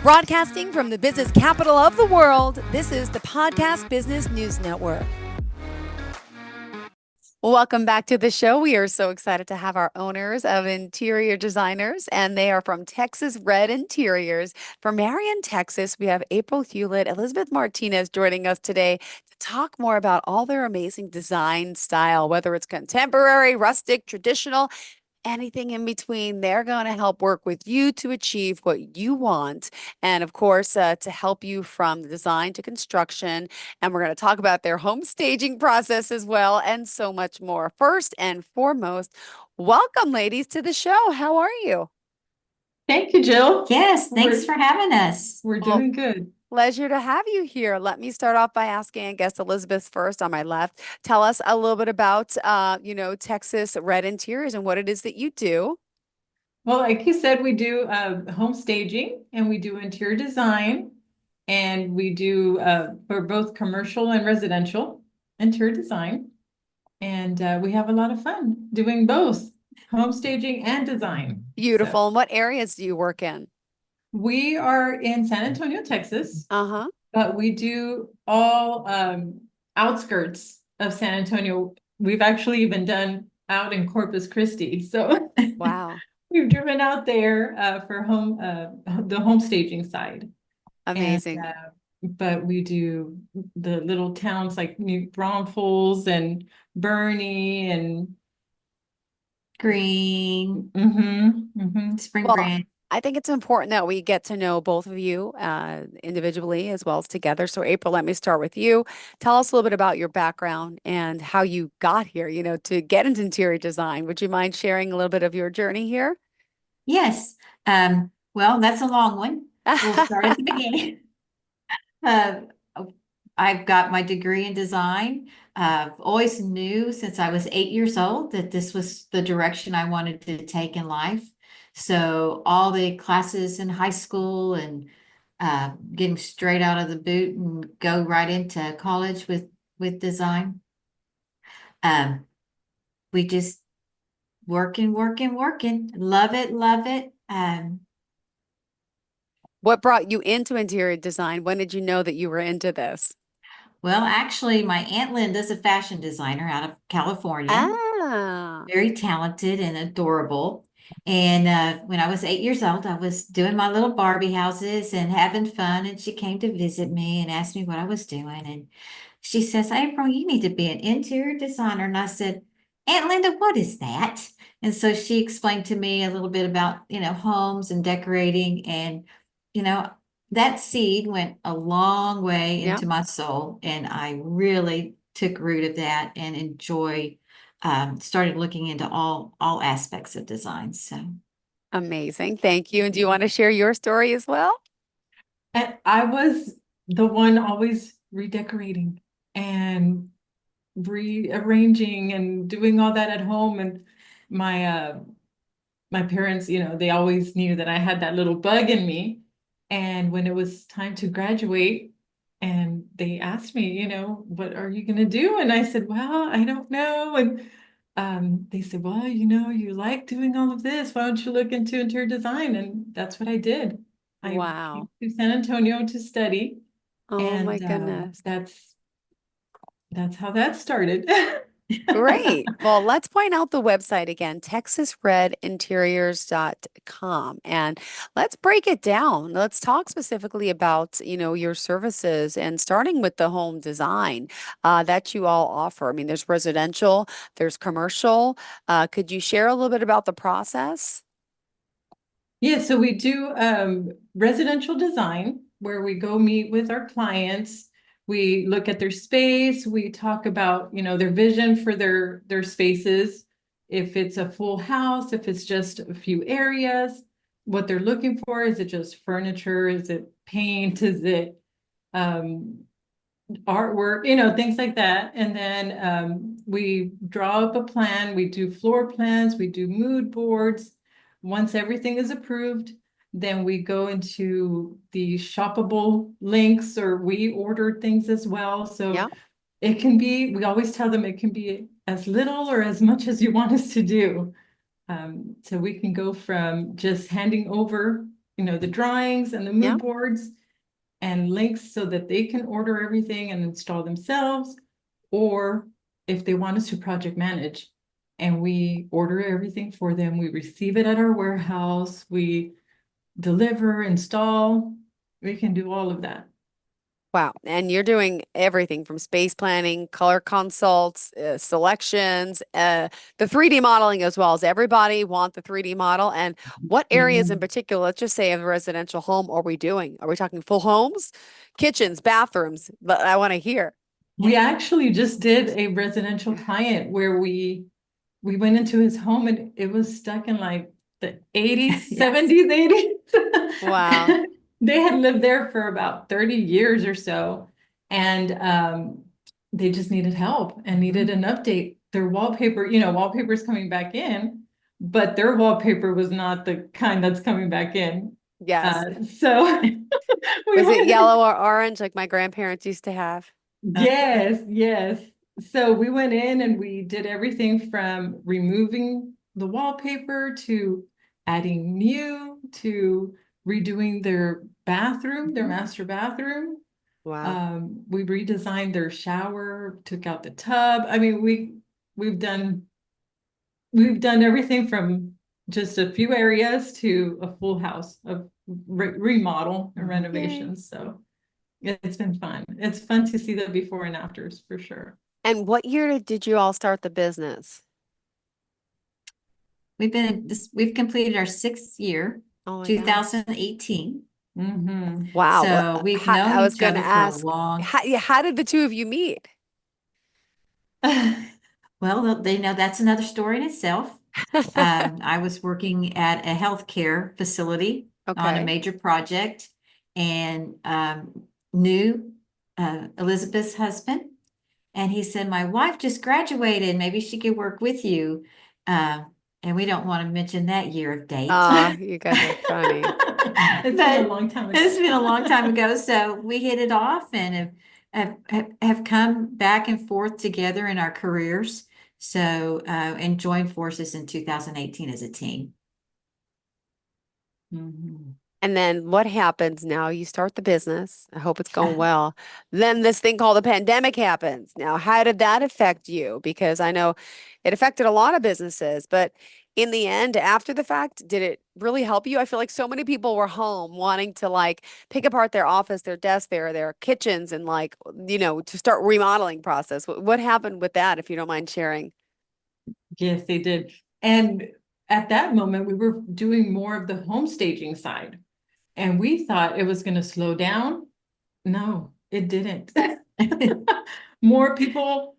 Broadcasting from the business capital of the world, this is the Podcast Business News Network. Welcome back to the show. We are so excited to have our owners of interior designers, and they are from Texas Red Interiors. From Marion, Texas, we have April Hewlett, Elizabeth Martinez joining us today to talk more about all their amazing design style, whether it's contemporary, rustic, traditional, anything in between. They're going to help work with you to achieve what you want. And of course, to help you from the design to construction. And we're going to talk about their home staging process as well, and so much more. First and foremost, welcome, ladies, to the show. How are you? Thank you, Jill. Yes, thanks for having us. We're Well, doing good. pleasure to have you here. Let me start off by asking, I guess, Elizabeth first on my left. Tell us a little bit about, Texas Red Interiors and what it is that you do. Well, like you said, we do home staging and we do interior design, and we do for both commercial and residential interior design. And we have a lot of fun doing both home staging and design. Beautiful. So And what areas do you work in? we are in San Antonio, Texas, Uh-huh. but we do all outskirts of San Antonio. We've actually even done out in Corpus Christi. So Wow. we've driven out there for the home staging side. And Amazing. but we do the little towns like New Braunfels and Bernie and Green, Spring Well, Branch. I think it's important that we get to know both of you individually as well as together. So, April, let me start with you. Tell us a little bit about your background and how you got here, to get into interior design. Would you mind sharing a little bit of your journey here? Yes. Well, that's a long one. We'll start at the beginning. Uh, I've got my degree in design. I've always knew since I was 8 years old that this was the direction I wanted to take in life. So all the classes in high school and getting straight out of the boot and go right into college with design. Um, we just working, working, working. Love it, love it. What brought you into interior design? When did you know that you were into this? Well, actually, my Aunt Linda's a fashion designer out of California, Ah, very talented and adorable. And when I was 8 years old, I was doing my little Barbie houses and having fun. And she came to visit me and asked me what I was doing. And she says, April, you need to be an interior designer. And I said, Aunt Linda, what is that? And so she explained to me a little bit about, homes and decorating. And, you know, that seed went a long way yeah. into my soul. And I really took root of that and started looking into all aspects of design. So Amazing. Thank you. And do you want to share your story as well? and I was the one always redecorating and rearranging and doing all that at home. And my my parents, they always knew that I had that little bug in me. And when it was time to graduate, and they asked me, what are you going to do? And I said, well, I don't know. And they said, well, you like doing all of this. Why don't you look into interior design? And that's what I did. I came Wow. to San Antonio to study, Oh my and goodness. that's how that started. Great. Well, let's point out the website again, texasredinteriors.com. And let's break it down. Let's talk specifically about, your services and starting with the home design that you all offer. I mean, there's residential, there's commercial. Could you share a little bit about the process? Yeah, so we do residential design where we go meet with our clients. We look at their space, we talk about, their vision for their spaces. If it's a full house, if it's just a few areas, what they're looking for. Is it just furniture? Is it paint? Is it um artwork, things like that. And then we draw up a plan, we do floor plans, we do mood boards. Once everything is approved, then we go into the shoppable links, or we order things as well. So Yeah. we always tell them it can be as little or as much as you want us to do. So we can go from just handing over the drawings and the Yeah. mood boards and links so that they can order everything and install themselves. Or if they want us to project manage and we order everything for them, we receive it at our warehouse, we deliver, install, we can do all of that. Wow. And you're doing everything from space planning, color consults, selections, the 3D modeling as well. As everybody want the 3D model? And what areas in Mhm. particular, let's just say of a residential home, are we doing? Are we talking full homes, kitchens, bathrooms? But I want to hear. We actually just did a residential client where we went into his home and it was stuck in like the 80s, Yes. 70s, 80s. Wow. They had lived there for about 30 years or so. And they just needed help and needed an update. Their wallpaper, wallpaper's coming back in, but their wallpaper was not the kind that's coming back in. Yes. So we Was it went. yellow or orange like my grandparents used to have? Yes, yes. So we went in and we did everything from removing the wallpaper to adding new to redoing their bathroom, their master bathroom. Wow. We redesigned their shower, took out the tub. I mean, we've done we've done everything from just a few areas to a full house of remodel and Yay. renovations. So it's been fun. It's fun to see the before and afters for sure. And what year did you all start the business? We've completed our 6th year, Oh my God. 2018. Hmm. Wow. Well, So we've I known was each going to other for a ask, long. yeah, how did the two of you meet? Well, they know that's another story in itself. I was working at a healthcare facility on a Okay. major project and knew Elizabeth's husband. And he said, my wife just graduated. Maybe she could work with you. Uh, and we don't want to mention that year of date. You guys are funny. It's been a But long time it's ago. been a long time ago. So we hit it off and have come back and forth together in our careers. So, and joined forces in 2018 as a team. Mhm. And then what happens now? You start the business. I hope it's going well. Then this thing called the pandemic happens. Now, how did that affect you? Because I know it affected a lot of businesses, but in the end, after the fact, did it really help you? I feel like so many people were home wanting to like pick apart their office, their desk, their kitchens, and like, to start remodeling process. What happened with that, if you don't mind sharing? Yes, they did. And at that moment, we were doing more of the home staging side. And we thought it was going to slow down. No, it didn't. More people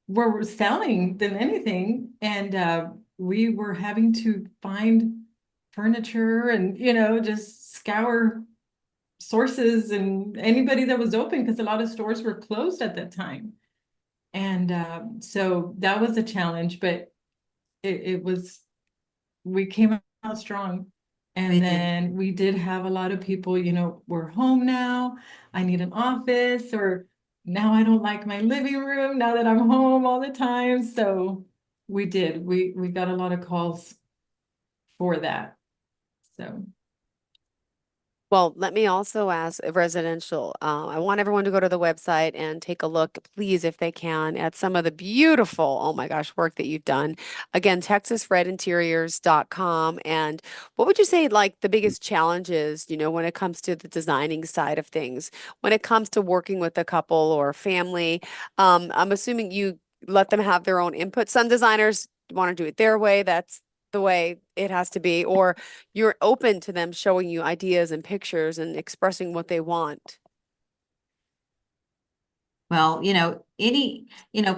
were selling than anything. And we were having to find furniture and, just scour sources and anybody that was open because a lot of stores were closed at that time. And so that was a challenge, but it was, we came out strong. We And did. then we did have a lot of people, we're home now. I need an office, or now I don't like my living room now that I'm home all the time. So we did. We got a lot of calls for that. So Well, let me also ask residential. I want everyone to go to the website and take a look, please, if they can, at some of the beautiful, oh my gosh, work that you've done. Again, texasredinteriors.com. And what would you say, like, the biggest challenges, when it comes to the designing side of things, when it comes to working with a couple or family? I'm assuming you let them have their own input. Some designers want to do it their way. That's the way it has to be. Or you're open to them showing you ideas and pictures and expressing what they want. Well,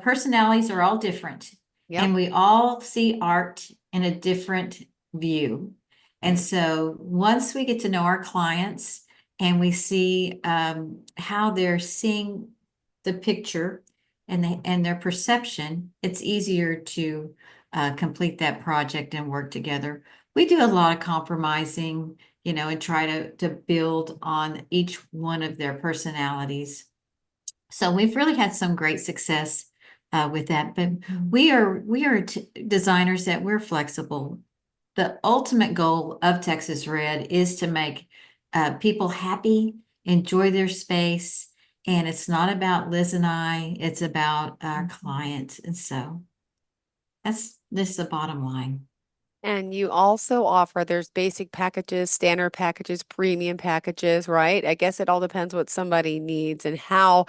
personalities are all different Yep. and we all see art in a different view. And so once we get to know our clients and we see how they're seeing the picture and their perception, it's easier to complete that project and work together. We do a lot of compromising, and try to build on each one of their personalities. So we've really had some great success with that. But we are designers that we're flexible. the ultimate goal of Texas Red is to make people happy, enjoy their space. And it's not about Liz and I, it's about our client. And so that's this is the bottom line. And you also offer, there's basic packages, standard packages, premium packages, right? I guess it all depends what somebody needs and how,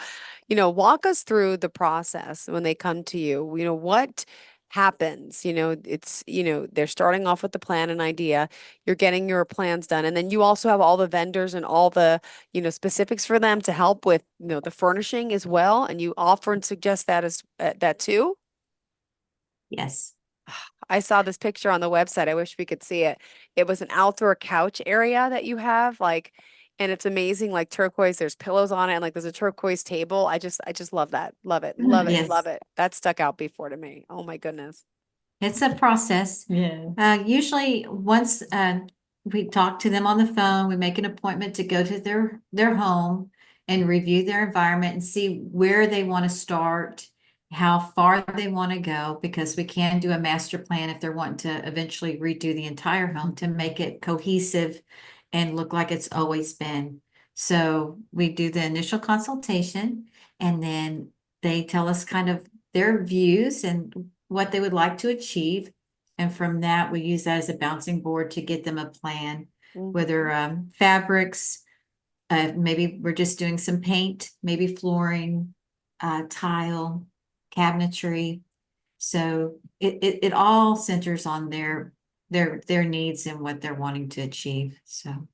walk us through the process when they come to you. What happens? They're starting off with the plan and idea. You're getting your plans done. And then you also have all the vendors and all the, specifics for them to help with, the furnishing as well. And you offer and suggest that as that too. Yes. I saw this picture on the website. I wish we could see it. It was an outdoor couch area that you have, like, and it's amazing, like turquoise. There's pillows on it, and like there's a turquoise table. I just love that. Love it. Love it. Love Yes. it. That stuck out before to me. Oh my goodness. It's a process. Yeah. Usually once we talk to them on the phone, we make an appointment to go to their home and review their environment and see where they want to start, how far they want to go, because we can do a master plan if they're wanting to eventually redo the entire home to make it cohesive and look like it's always been. So we do the initial consultation and then they tell us kind of their views and what they would like to achieve. And from that, we use that as a bouncing board to get them a plan, whether fabrics, maybe we're just doing some paint, maybe flooring, tile, cabinetry. So it all centers on their needs and what they're wanting to achieve. So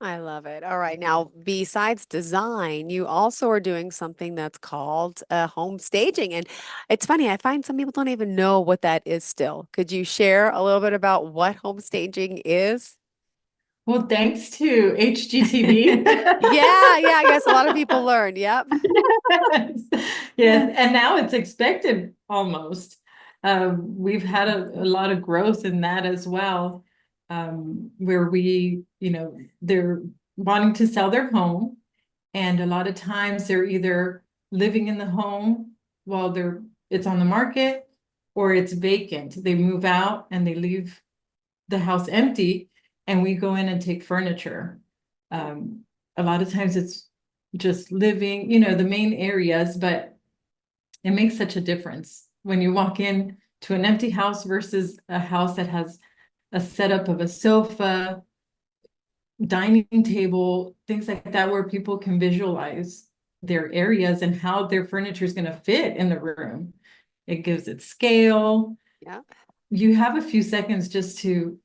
I love it. All right. Now, besides design, you also are doing something that's called home staging. And it's funny, I find some people don't even know what that is still. Could you share a little bit about what home staging is? Well, thanks to HGTV. Yeah, I guess a lot of people learned. Yep. Yes, and now it's expected almost. We've had a lot of growth in that as well, where they're wanting to sell their home, and a lot of times they're either living in the home while it's on the market, or it's vacant. They move out and they leave the house empty, and we go in and take furniture. A lot of times it's just living, the main areas, but it makes such a difference when you walk in to an empty house versus a house that has a setup of a sofa, dining table, things like that, where people can visualize their areas and how their furniture is going to fit in the room. It gives it scale. Yeah. You have a few seconds just to,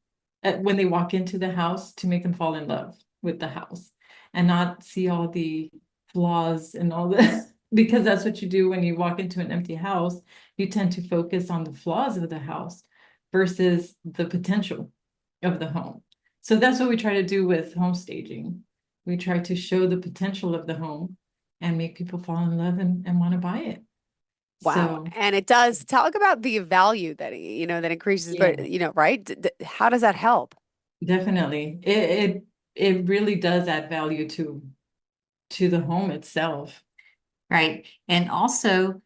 when they walk into the house, to make them fall in love with the house and not see all the flaws and all this, because that's what you do when you walk into an empty house. You tend to focus on the flaws of the house versus the potential of the home. So that's what we try to do with home staging. We try to show the potential of the home and make people fall in love and want to buy it. Wow. So And it does talk about the value that, that increases, yeah, but, right? How does that help? definitely. It really does add value to the home itself. right. And also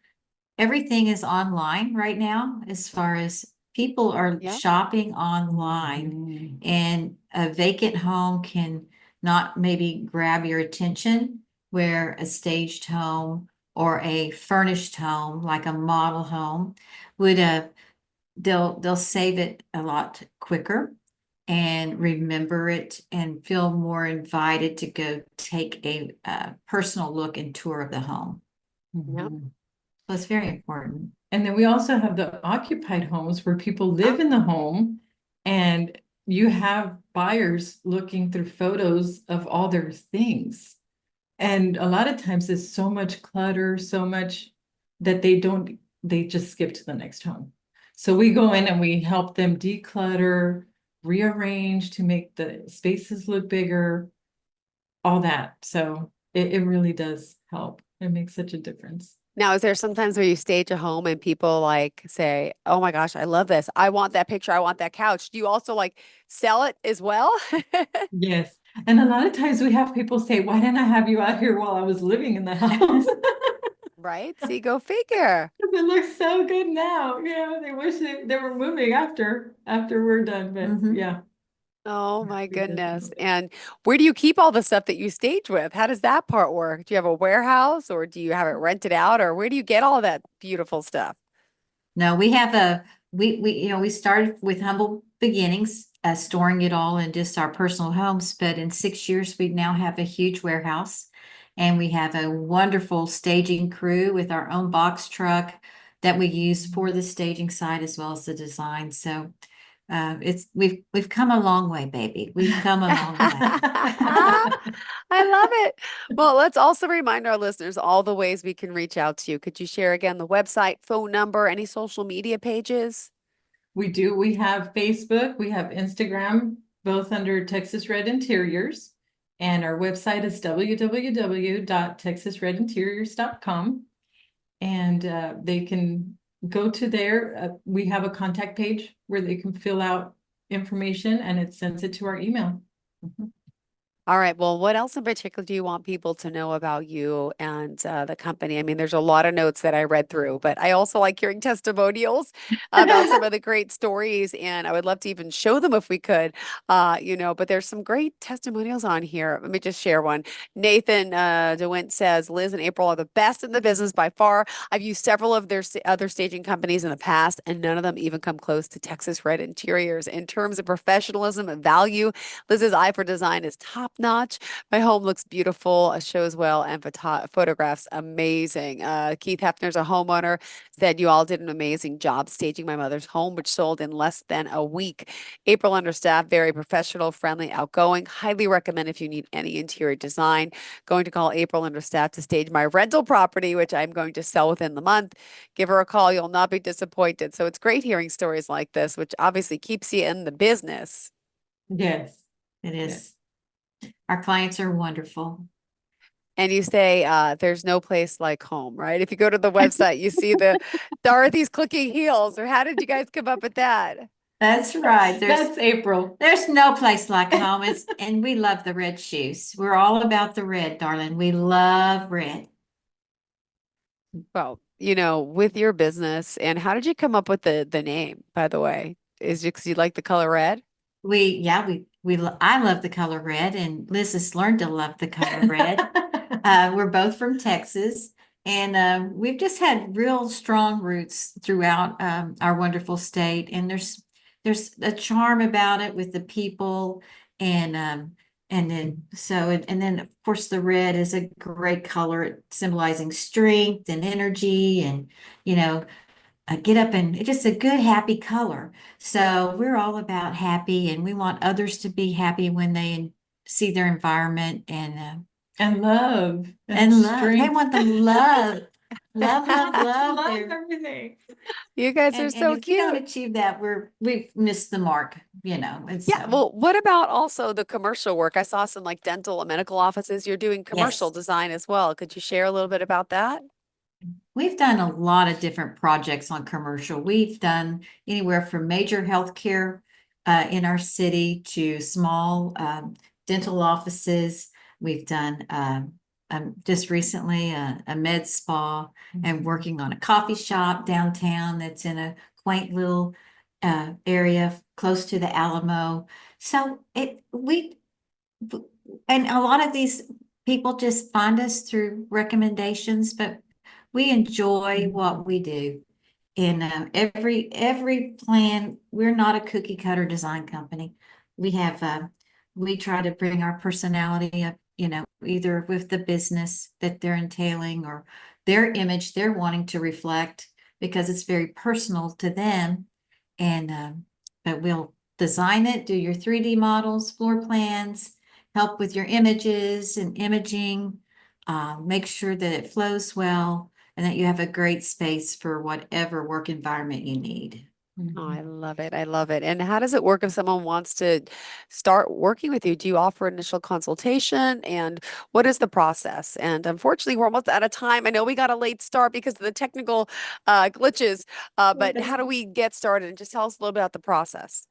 everything is online right now as far as people are Yeah. shopping online, and a vacant home can not maybe grab your attention where a staged home or a furnished home like a model home would they'll save it a lot quicker and remember it and feel more invited to go take a personal look and tour of the home. Yeah. Mhm. So it's very important. And then we also have the occupied homes where people live Oh, in the home, and you have buyers looking through photos of all their things. And a lot of times it's so much clutter, so much that they just skip to the next home. So we go in and we help them declutter, rearrange to make the spaces look bigger, all that. So it really does help. It makes such a difference. now, is there sometimes where you stage a home and people like say, "Oh my gosh, I love this. I want that picture. I want that couch." Do you also like sell it as well? Yes. And a lot of times we have people say, why didn't I have you out here while I was living in the house? Right? See, go figure. It looks so good now. Yeah, they wish they were moving after we're done, but Mhm. yeah. Oh my We did. goodness. And where do you keep all the stuff that you stage with? How does that part work? Do you have a warehouse or do you have it rented out or where do you get all that beautiful stuff? No, we have we started with humble beginnings, storing it all in just our personal homes, but in 6 years, we now have a huge warehouse and we have a wonderful staging crew with our own box truck that we use for the staging side as well as the design. So we've come a long way, baby. We've come a long way. I love it. Well, let's also remind our listeners all the ways we can reach out to you. Could you share again the website, phone number, any social media pages? We do. We have Facebook, we have Instagram, both under Texas Red Interiors. And our website is www.texasredinteriors.com. And they can go to there. We have a contact page where they can fill out information and it sends it to our email. Mhm. All right. Well, what else in particular do you want people to know about you and the company? I mean, there's a lot of notes that I read through, but I also like hearing testimonials about some of the great stories, and I would love to even show them if we could. But there's some great testimonials on here. Let me just share one. Nathan DeWint says, Liz and April are the best in the business by far. I've used several of their other staging companies in the past, and none of them even come close to Texas Red Interiors in terms of professionalism and value. Liz's eye for design is top notch. My home looks beautiful, shows well, and photographs amazing. Keith Hefner's a homeowner, said you all did an amazing job staging my mother's home, which sold in less than a week. April understaff, very professional, friendly, outgoing. Highly recommend if you need any interior design. Going to call April understaff to stage my rental property, which I'm going to sell within the month. Give her a call. You'll not be disappointed. So it's great hearing stories like this, which obviously keeps you in the business. Yes. It Yeah. is. Our clients are wonderful. And you say there's no place like home, right? If you go to the website, you see the Dorothy's clicking heels, or how did you guys come up with that? That's right. That's April. There's no place like home. And we love the red shoes. We're all about the red, darling. We love red. Well, with your business, and how did you come up with the name, by the way? Is it because you like the color red? I love the color red, and Liz has learned to love the color red. We're both from Texas, and we've just had real strong roots throughout our wonderful state. And there's a charm about it with the people, and then of course the red is a great color symbolizing strength and energy, and you know get up and it's just a good, happy color. So we're all about happy, and we want others to be happy when they see their environment And love and love. They strength. want the love, love, love, love. Love everything. You guys are And so if we don't cute. achieve that, we've missed the mark, and Yeah, so well, what about also the commercial work? I saw some like dental and medical offices. You're doing commercial yes. design as well. Could you share a little bit about that? We've done a lot of different projects on commercial. We've done anywhere from major healthcare in our city to small dental offices. We've done just recently a med spa and working on a coffee shop downtown that's in a quaint little area close to the Alamo. So and a lot of these people just find us through recommendations, but we enjoy what we do. And every plan, we're not a cookie cutter design company. We have we try to bring our personality up, either with the business that they're entailing or their image they're wanting to reflect because it's very personal to them. And but we'll design it, do your 3D models, floor plans, help with your images and imaging, make sure that it flows well and that you have a great space for whatever work environment you need. Oh, I love it. I love it. And how does it work if someone wants to start working with you? Do you offer initial consultation? And what is the process? And unfortunately, we're almost out of time. I know we got a late start because of the technical glitches, but how do we get started? And just tell us a little bit about the process.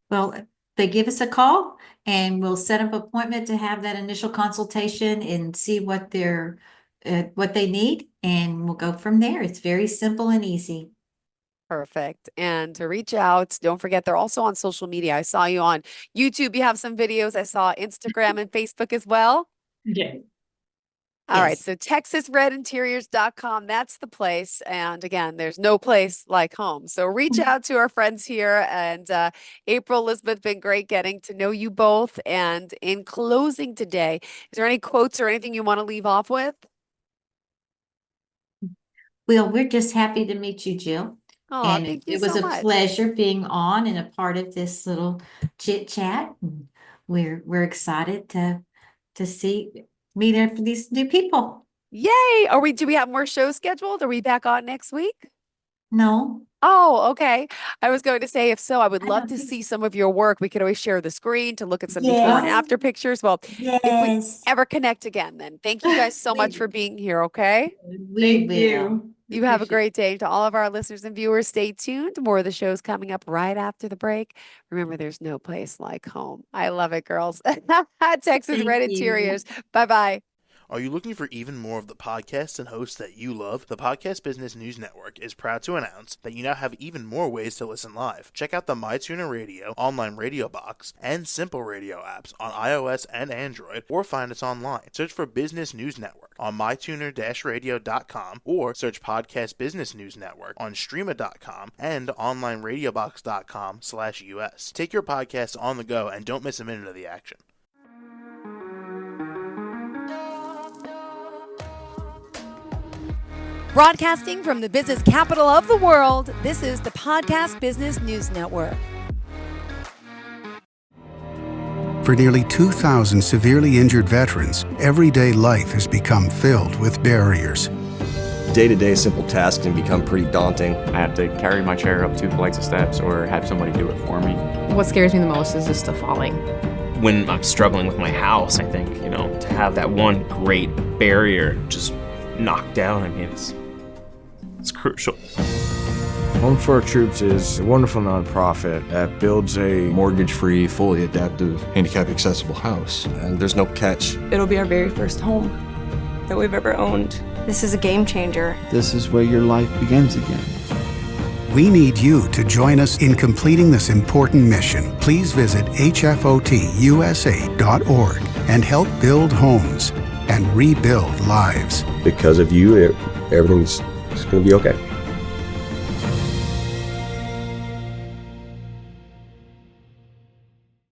Well, they give us a call and we'll set up an appointment to have that initial consultation and see what they need. and we'll go from there. It's very simple and easy. Perfect. And to reach out, don't forget they're also on social media. I saw you on YouTube. You have some videos. I saw Instagram and Facebook as well. Yeah. All right. Yes. So TexasRedInteriors.com, that's the place. And again, there's no place like home. So reach out to our friends here. And April, Elizabeth, been great getting to know you both. And in closing today, is there any quotes or anything you want to leave off with? Well, we're just happy to meet you, Jill. Oh, And thank you it was so a much. pleasure being on and a part of this little chit chat. We're excited to meet these new people. Yay. Do we have more shows scheduled? Are we back on next week? No, Oh, okay. I was going to say, if so, I would I love don't to think see so. some of your work. We could always share the screen to look at some before and Yes, after pictures. Well, if we yes, ever connect again, then thank you guys so much we for being here. Okay. we Thank will. you. You have a Appreciate great day. To all of our listeners and viewers, stay tuned. More of the shows coming up right after the break. Remember, there's no place like home. I love it, girls. Texas Thank Red you. Interiors. Bye bye. Are you looking for even more of the podcasts and hosts that you love? The Podcast Business News Network is proud to announce that you now have even more ways to listen live. Check out the MyTuner Radio, online radio box, and Simple Radio apps on iOS and Android, or find us online. Search for Business News Network on mytuner-radio.com, or search Podcast Business News Network on streama.com and onlineradiobox.com/US. Take your podcasts on the go and don't miss a minute of the action. Broadcasting from the business capital of the world, this is the Podcast Business News Network. For nearly 2,000 severely injured veterans, everyday life has become filled with barriers. Day-to-day simple tasks can become pretty daunting. I have to carry my chair up 2 flights of steps or have somebody do it for me. What scares me the most is just the falling. When I'm struggling with my house, I think, to have that one great barrier just knocked down, it's crucial. Home for Our Troops is a wonderful nonprofit that builds a Mortgage-free, fully adaptive, handicap-accessible house. And there's no catch. It'll be our very first home that we've ever owned. This is a game changer. This is where your life begins again. We need you to join us in completing this important mission. Please visit hfotusa.org and help build homes and rebuild lives. Because of you, everything's going to be okay.